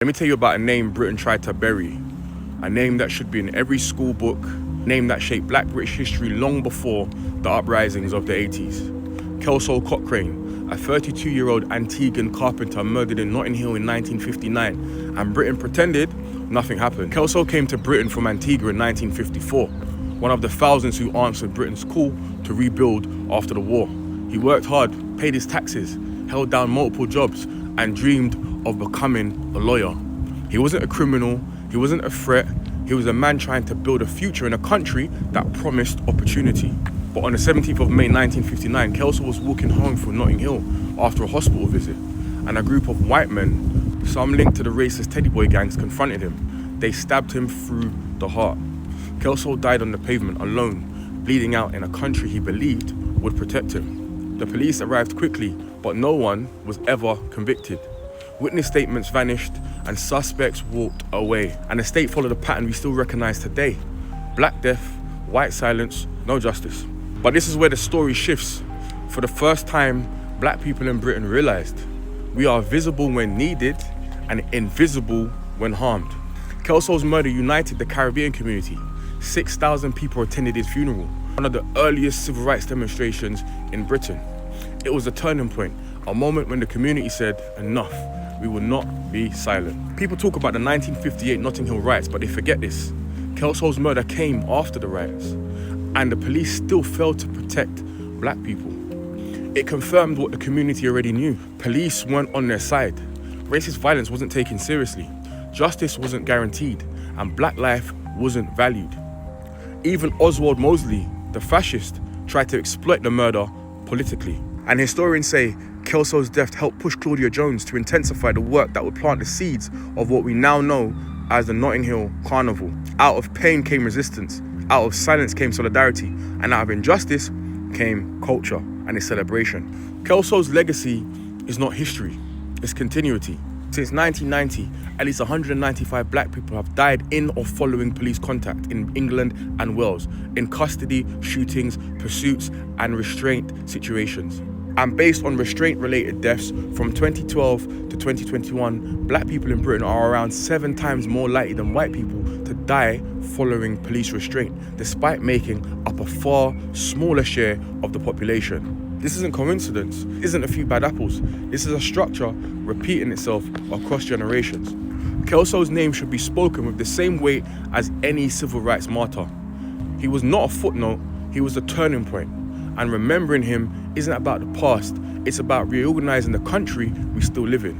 Let me tell you about a name Britain tried to bury. A name that should be in every school book. A name that shaped Black British history long before the uprisings of the 80s. Kelso Cochrane, a 32-year-old Antiguan carpenter murdered in Notting Hill in 1959, and Britain pretended nothing happened. Kelso came to Britain from Antigua in 1954, one of the thousands who answered Britain's call to rebuild after the war. He worked hard, paid his taxes, held down multiple jobs, and dreamed of becoming a lawyer. He wasn't a criminal, he wasn't a threat, he was a man trying to build a future in a country that promised opportunity. But on the 17th of May 1959, Kelso was walking home from Notting Hill after a hospital visit, and a group of white men, some linked to the racist Teddy Boy gangs, confronted him. They stabbed him through the heart. Kelso died on the pavement alone, bleeding out in a country he believed would protect him. The police arrived quickly, but no one was ever convicted. Witness statements vanished and suspects walked away. And the state followed a pattern we still recognize today. Black death, white silence, no justice. But this is where the story shifts. For the first time, Black people in Britain realized we are visible when needed and invisible when harmed. Kelso's murder united the Caribbean community. 6,000 people attended his funeral, one of the earliest civil rights demonstrations in Britain. It was a turning point, a moment when the community said, enough, we will not be silent. People talk about the 1958 Notting Hill riots, but they forget this. Kelso's murder came after the riots, and the police still failed to protect Black people. It confirmed what the community already knew. Police weren't on their side. Racist violence wasn't taken seriously. Justice wasn't guaranteed, and Black life wasn't valued. Even Oswald Mosley, the fascist, tried to exploit the murder politically. And historians say Kelso's death helped push Claudia Jones to intensify the work that would plant the seeds of what we now know as the Notting Hill Carnival. Out of pain came resistance, out of silence came solidarity, and out of injustice came culture and a celebration. Kelso's legacy is not history, it's continuity. Since 1990, at least 195 Black people have died in or following police contact in England and Wales, in custody, shootings, pursuits, and restraint situations. And based on restraint-related deaths from 2012 to 2021, Black people in Britain are around 7 times more likely than white people to die following police restraint, despite making up a far smaller share of the population. This isn't coincidence, this isn't a few bad apples. This is a structure repeating itself across generations. Kelso's name should be spoken with the same weight as any civil rights martyr. He was not a footnote, he was a turning point. And remembering him isn't about the past, it's about reorganizing the country we still live in.